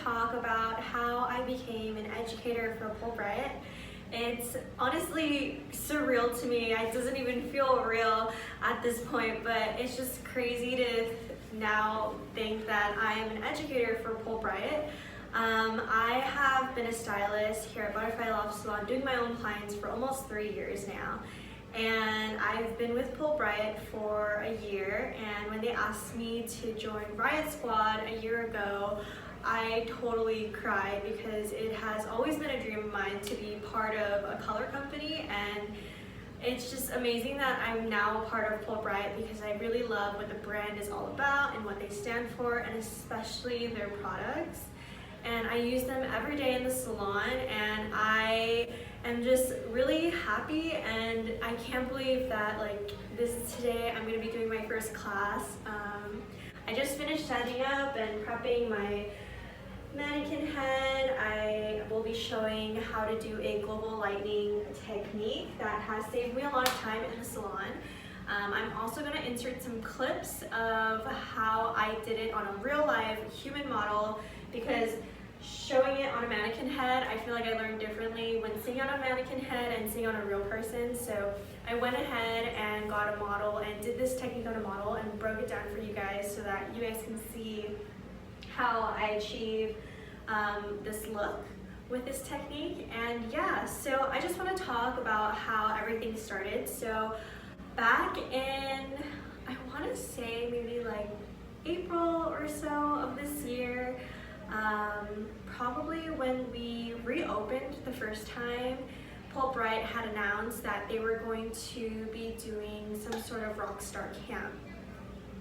talk about how I became an educator for Pulpriot. It's honestly surreal to me. It doesn't even feel real at this point, but it's just crazy to now think that I am an educator for Pulpriot. I have been a stylist here at Butterfly Love Salon doing my own clients for almost 3 years now. And I've been with Pulpriot for a year, and when they asked me to join Riot Squad a year ago, I totally cried because it has always been a dream of mine to be part of a color company, and it's just amazing that I'm now a part of Pulpriot because I really love what the brand is all about and what they stand for, and especially their products. And I use them every day in the salon, and I am just really happy, and I can't believe that today I'm going to be doing my first class. I just finished setting up and prepping my mannequin head. I will be showing how to do a global lightning technique that has saved me a lot of time in the salon. I'm also going to insert some clips of how I did it on a real live human model, because showing it on a mannequin head, I feel like I learned differently when seeing on a mannequin head and seeing on a real person. So I went ahead and got a model and did this technique on a model and broke it down for you guys so that you guys can see how I achieve this look with this technique. And yeah, so I just want to talk about how everything started. So back in, I want to say maybe like April or so of this year, probably when we reopened the first time, Pulpriot had announced that they were going to be doing some sort of Rockstar camp.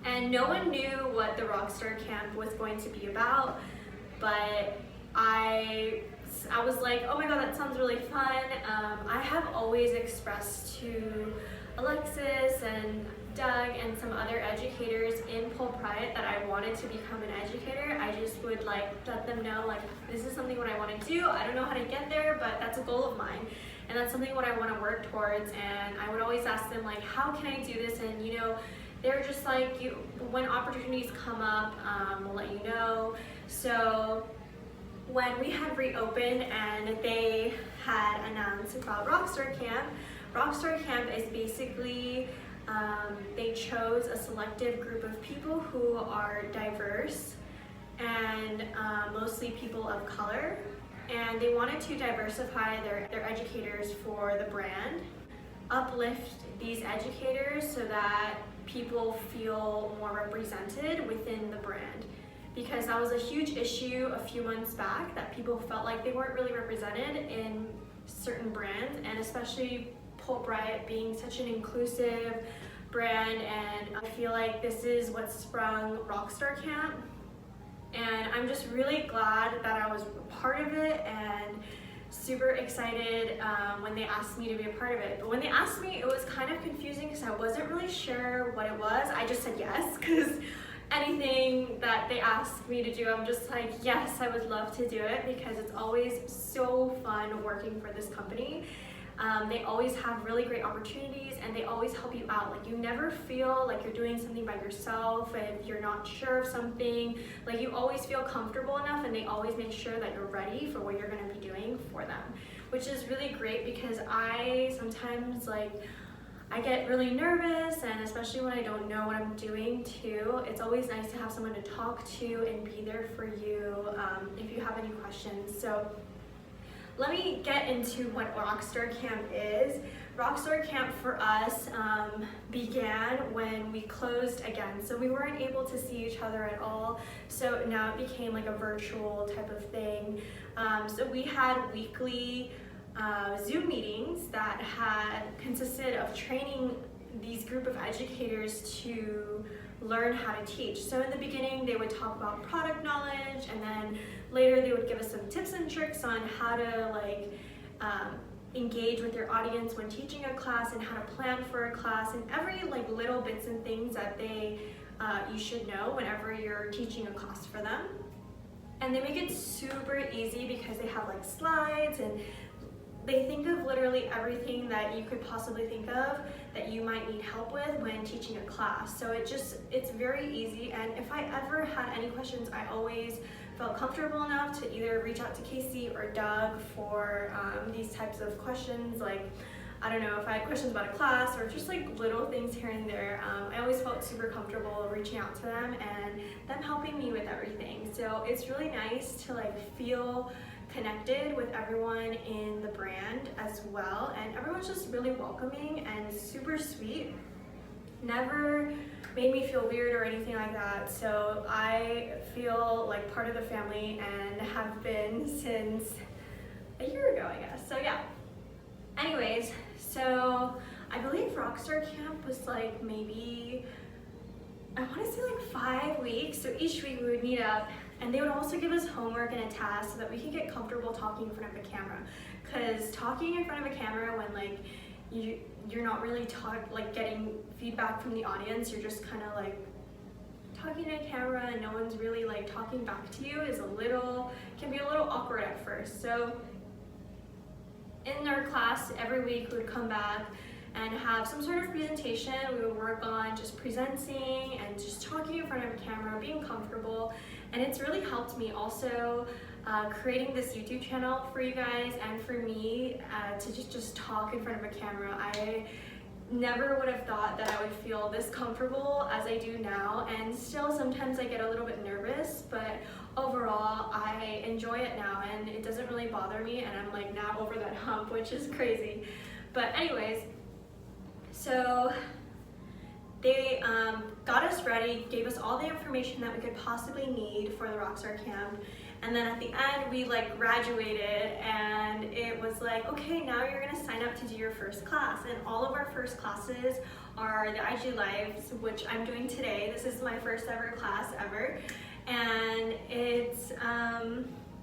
And no one knew what the Rockstar camp was going to be about, but I was like, oh my god, that sounds really fun. I have always expressed to Alexis and Doug and some other educators in Pulpriot that I wanted to become an educator. I just would let them know this is something what I want to do. I don't know how to get there, but that's a goal of mine, and that's something what I want to work towards. And I would always ask them how can I do this? And they're just when opportunities come up, we'll let you know. So when we had reopened and they had announced about Rockstar Camp is basically they chose a selective group of people who are diverse and mostly people of color, and they wanted to diversify their educators for the brand, uplift these educators so that people feel more represented within the brand, because that was a huge issue a few months back, that people felt like they weren't really represented in certain brands, and especially Pulpriot being such an inclusive brand. And I feel like this is what sprung Rockstar Camp, and I'm just really glad that I was part of it and super excited when they asked me to be a part of it. But when they asked me, it was kind of confusing because I wasn't really sure what it was. I just said yes, because anything that they asked me to do, I'm just like, yes, I would love to do it, because it's always so fun working for this company. They always have really great opportunities, and they always help you out. You never feel like you're doing something by yourself if you're not sure of something. You always feel comfortable enough, and they always make sure that you're ready for what you're going to be doing for them, which is really great, because I sometimes I get really nervous, and especially when I don't know what I'm doing too. It's always nice to have someone to talk to and be there for you if you have any questions. So let me get into what Rockstar Camp is. Rockstar Camp for us began when we closed again, so we weren't able to see each other at all, so now it became a virtual type of thing. So we had weekly Zoom meetings that had consisted of training these group of educators to learn how to teach. So in the beginning, they would talk about product knowledge, and then later they would give us some tips and tricks on how to engage with your audience when teaching a class, and how to plan for a class, and every little bits and things that you should know whenever you're teaching a class for them. And they make it super easy because they have slides, and they think of literally everything that you could possibly think of that you might need help with when teaching a class. So it's very easy, and if I ever had any questions, I always felt comfortable enough to either reach out to Casey or Doug for these types of questions, like, I don't know, if I had questions about a class or just like little things here and there. I always felt super comfortable reaching out to them and them helping me with everything. So it's really nice to like feel connected with everyone in the brand as well, and everyone's just really welcoming and super sweet. Never made me feel weird or anything like that, so I feel like part of the family and have been since a year ago, I guess. So yeah. Anyways, so I believe Rockstar Camp was like maybe, I want to say like 5 weeks. So each week we would meet up, and they would also give us homework and a task so that we could get comfortable talking in front of a camera. Because talking in front of a camera when like you're not really getting feedback from the audience, you're just kind of like talking to a camera and no one's really like talking back to you can be a little awkward at first. So in our class every week we would come back and have some sort of presentation. We would work on just presenting and just talking in front of a camera, being comfortable, and it's really helped me also creating this YouTube channel for you guys and for me to just talk in front of a camera. I never would have thought that I would feel this comfortable as I do now, and still sometimes I get a little bit nervous, but overall I enjoy it now and it doesn't really bother me, and I'm like now over that hump, which is crazy. But anyways, so they got us ready, gave us all the information that we could possibly need for the Rockstar Camp, and then at the end we like graduated, and it was like, okay, now you're gonna sign up to do your first class. And all of our first classes are the IG Lives, which I'm doing today. This is my first ever class ever, and it's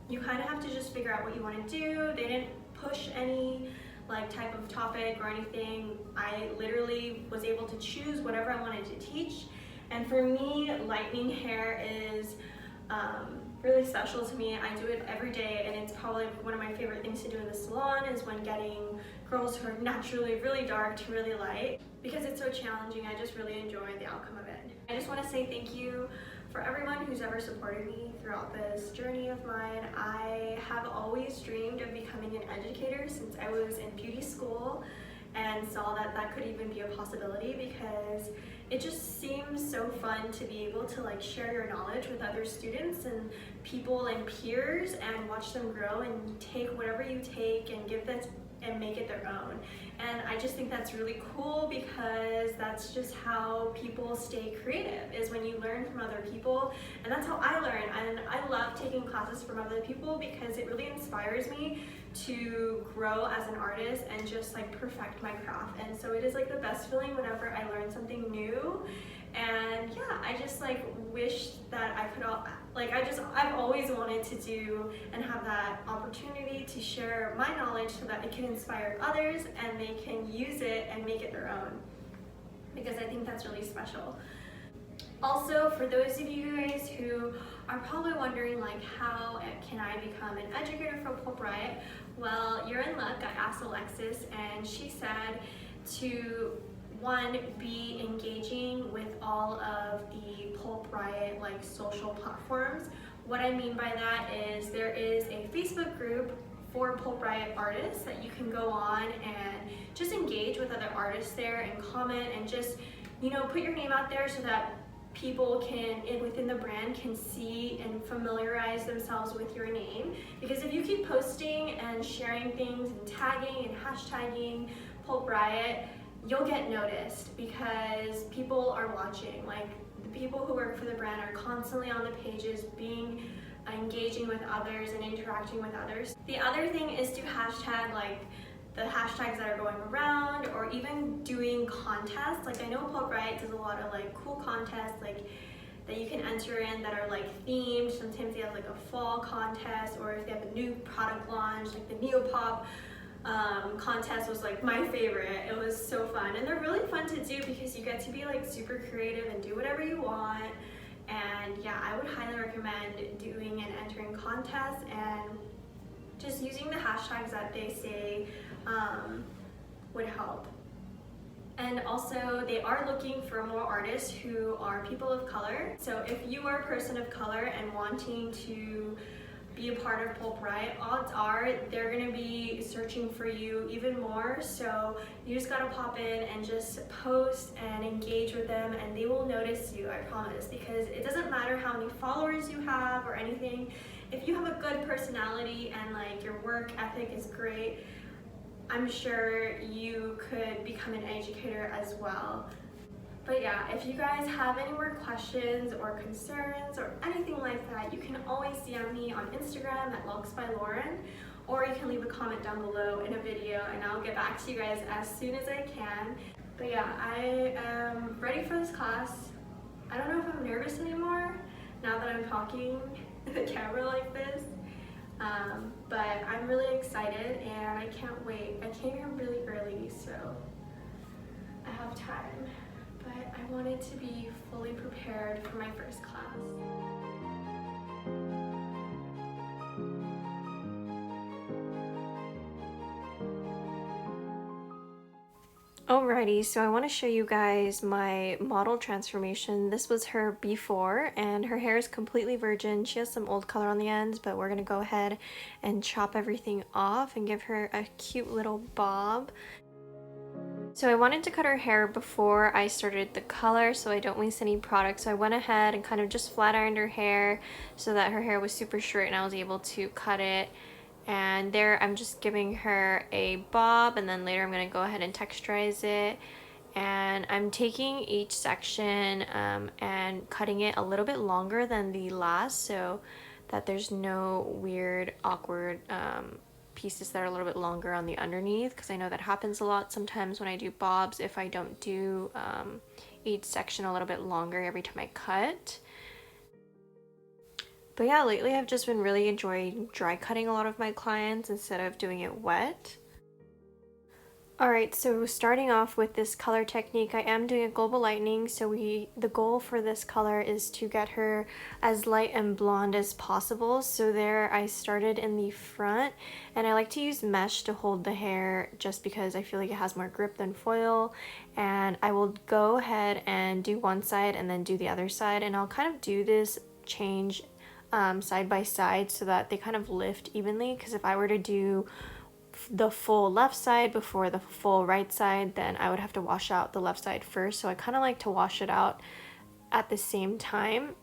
you kind of have to just figure out what you want to do. They didn't push any like type of topic or anything. I literally was able to choose whatever I wanted to teach, and for me, lightening hair is really special to me. I do it every day, and it's probably one of my favorite things to do in the salon is when getting girls who are naturally really dark to really light, because it's so challenging. I just really enjoy the outcome of it. I just want to say thank you for everyone who's ever supported me throughout this journey of mine. I have always dreamed of becoming an educator since I was in beauty school, and saw that that could even be a possibility, because it just seems so fun to be able to like share your knowledge with other students and people and peers and watch them grow and take whatever you take and give that and make it their own. And I just think that's really cool, because that's just how people stay creative, is when you learn from other people. And that's how I learn, and I love taking classes from other people because it really inspires me to grow as an artist and just like perfect my craft. And so it is like the best feeling whenever I learn something new. And yeah, I just like wish that I could I've always wanted to do and have that opportunity to share my knowledge so that it can inspire others and they can use it and make it their own, because I think that's really special. Also, for those of you guys who are probably wondering like, how can I become an educator for Pulpriot? Well, you're in luck. I asked Alexis, and she said to be engaging with all of the Pulpriot like social platforms. What I mean by that is there is a Facebook group for Pulpriot artists that you can go on and just engage with other artists there and comment and just, you know, put your name out there so that people within the brand can see and familiarize themselves with your name. Because if you keep posting and sharing things and tagging and hashtagging Pulpriot, you'll get noticed because people are watching. Like, the people who work for the brand are constantly on the pages, engaging with others and interacting with others. The other thing is to hashtag like the hashtags that are going around, or even doing contests. Like, I know Pulpriot does a lot of like cool contests like that you can enter in that are like themed. Sometimes they have like a fall contest, or if they have a new product launch, like the Neopop contest was like my favorite. It was so fun, and they're really fun to do because you get to be like super creative and do whatever you want. And yeah, I would highly recommend doing and entering contests and just using the hashtags that they say would help. And also they are looking for more artists who are people of color. So if you are a person of color and wanting to be a part of Pulpriot, odds are they're gonna be searching for you even more. So you just gotta pop in and just post and engage with them, and they will notice you, I promise, because it doesn't matter how many followers you have or anything. If you have a good personality and like your work ethic is great, I'm sure you could become an educator as well. But yeah, if you guys have any more questions or concerns or anything like that, you can always DM me on Instagram at logsbylauren, or you can leave a comment down below in a video and I'll get back to you guys as soon as I can. But yeah, I am ready for this class. I don't know if I'm nervous anymore now that I'm talking to the camera like this. But I'm really excited and I can't wait. I came here really early, so I have time. But I wanted to be fully prepared for my first class. Alrighty, so I want to show you guys my model transformation. This was her before, and her hair is completely virgin. She has some old color on the ends, but we're going to go ahead and chop everything off and give her a cute little bob. So I wanted to cut her hair before I started the color so I don't waste any product. So I went ahead and kind of just flat ironed her hair so that her hair was super straight and I was able to cut it. And there I'm just giving her a bob, and then later I'm going to go ahead and texturize it. And I'm taking each section and cutting it a little bit longer than the last so that there's no weird, awkward pieces that are a little bit longer on the underneath, because I know that happens a lot sometimes when I do bobs if I don't do each section a little bit longer every time I cut. But yeah, lately I've just been really enjoying dry cutting a lot of my clients instead of doing it wet. Alright, so starting off with this color technique, I am doing a global lightening. So the goal for this color is to get her as light and blonde as possible. So there I started in the front, and I like to use mesh to hold the hair just because I feel like it has more grip than foil. And I will go ahead and do one side and then do the other side, and I'll kind of do this change side by side so that they kind of lift evenly, because if I were to do the full left side before the full right side, then I would have to wash out the left side first. So I kind of like to wash it out at the same time.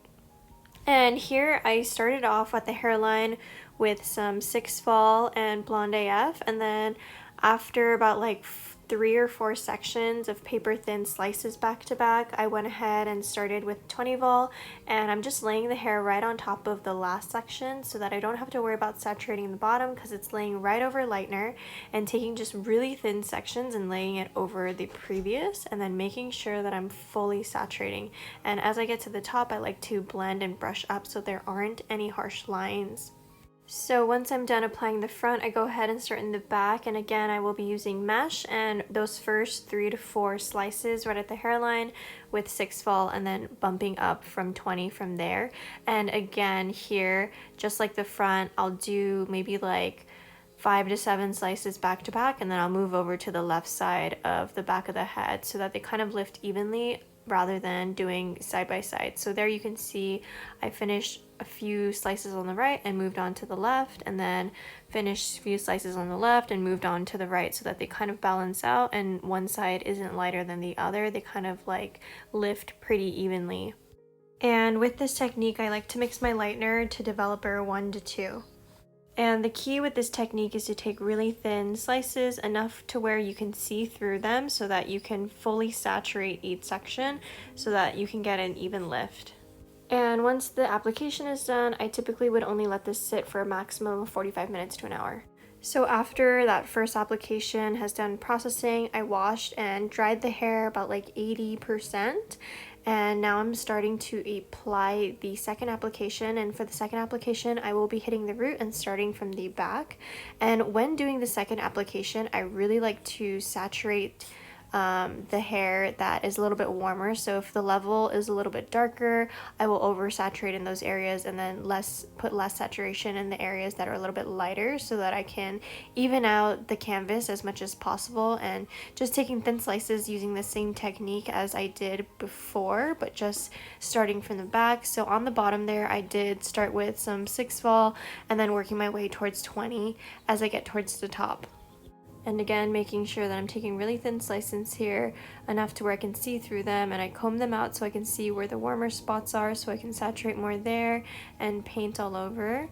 And here I started off at the hairline with some 6 Fall and Blonde AF, and then after about like 3 or 4 sections of paper thin slices back to back, I went ahead and started with 20 Vol, and I'm just laying the hair right on top of the last section so that I don't have to worry about saturating the bottom, because it's laying right over lightener, and taking just really thin sections and laying it over the previous, and then making sure that I'm fully saturating. And as I get to the top, I like to blend and brush up so there aren't any harsh lines. So once I'm done applying the front, I go ahead and start in the back, and again I will be using mesh and those first 3 to 4 slices right at the hairline with 6 Fall, and then bumping up from 20 from there. And again here, just like the front, I'll do maybe like 5 to 7 slices back to back, and then I'll move over to the left side of the back of the head so that they kind of lift evenly rather than doing side by side. So there you can see I finished a few slices on the right and moved on to the left, and then finished a few slices on the left and moved on to the right, so that they kind of balance out and one side isn't lighter than the other. They kind of like lift pretty evenly. And with this technique, I like to mix my lightener to developer 1 to 2. And the key with this technique is to take really thin slices, enough to where you can see through them so that you can fully saturate each section so that you can get an even lift. And once the application is done, I typically would only let this sit for a maximum of 45 minutes to an hour. So after that first application has done processing, I washed and dried the hair about like 80%. And now I'm starting to apply the second application, and for the second application I will be hitting the root and starting from the back. And when doing the second application, I really like to saturate the hair that is a little bit warmer. So if the level is a little bit darker, I will oversaturate in those areas and then put less saturation in the areas that are a little bit lighter, so that I can even out the canvas as much as possible. And just taking thin slices using the same technique as I did before, but just starting from the back. So on the bottom there, I did start with some 6 fall and then working my way towards 20 as I get towards the top. And again, making sure that I'm taking really thin slices here, enough to where I can see through them, and I comb them out so I can see where the warmer spots are, so I can saturate more there and paint all over.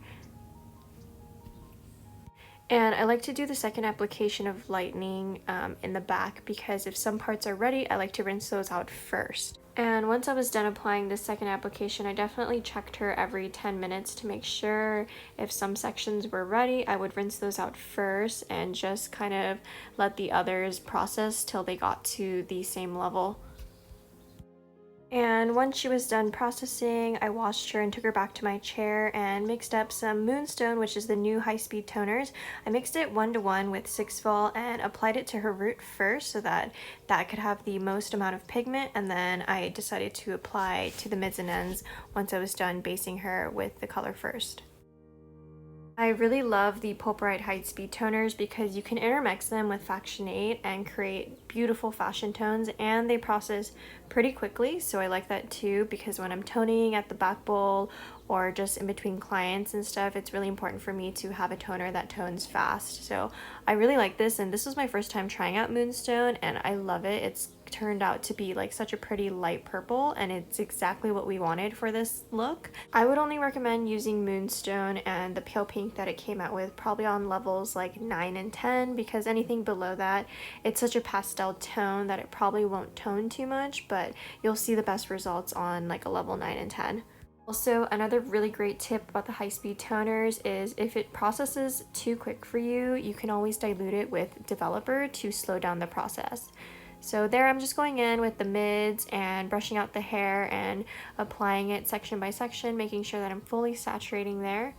And I like to do the second application of lightening in the back, because if some parts are ready, I like to rinse those out first. And once I was done applying the second application, I definitely checked her every 10 minutes to make sure if some sections were ready. I would rinse those out first and just kind of let the others process till they got to the same level. And once she was done processing, I washed her and took her back to my chair and mixed up some Moonstone, which is the new high-speed toners. I mixed it 1-to-1 with 6 fall and applied it to her root first, so that could have the most amount of pigment, and then I decided to apply to the mids and ends once I was done basing her with the color first. I really love the Pulpriot high-speed toners because you can intermix them with Faction 8 and create beautiful fashion tones, and they process pretty quickly, so I like that too, because when I'm toning at the back bowl or just in between clients and stuff, it's really important for me to have a toner that tones fast. So I really like this, and this was my first time trying out Moonstone and I love it. It's turned out to be like such a pretty light purple, and it's exactly what we wanted for this look. I would only recommend using Moonstone and the pale pink that it came out with probably on levels like 9 and 10, because anything below that, it's such a pastel tone that it probably won't tone too much, but you'll see the best results on like a level 9 and 10. Also, another really great tip about the high-speed toners is if it processes too quick for you, you can always dilute it with Developer to slow down the process. So there I'm just going in with the mids and brushing out the hair and applying it section by section, making sure that I'm fully saturating there.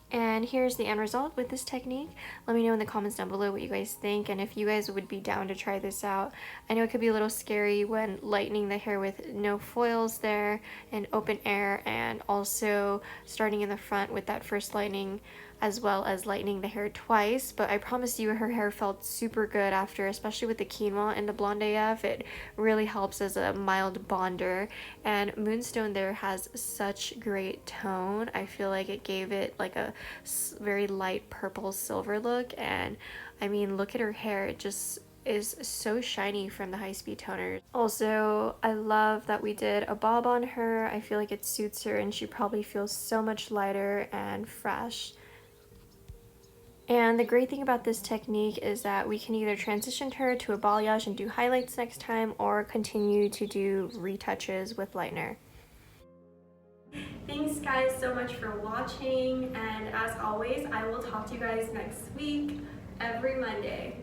And here's the end result with this technique. Let me know in the comments down below what you guys think, and if you guys would be down to try this out. I know it could be a little scary when lightening the hair with no foils there and open air, and also starting in the front with that first lightening, as well as lightening the hair twice, but I promise you her hair felt super good after, especially with the quinoa and the blonde AF. It really helps as a mild bonder, and Moonstone there has such great tone. I feel like it gave it like a very light purple silver look, and I mean, look at her hair, it just is so shiny from the high-speed toners. Also, I love that we did a bob on her. I feel like it suits her and she probably feels so much lighter and fresh. And the great thing about this technique is that we can either transition her to a balayage and do highlights next time, or continue to do retouches with lightener. Thanks guys so much for watching, and as always, I will talk to you guys next week, every Monday.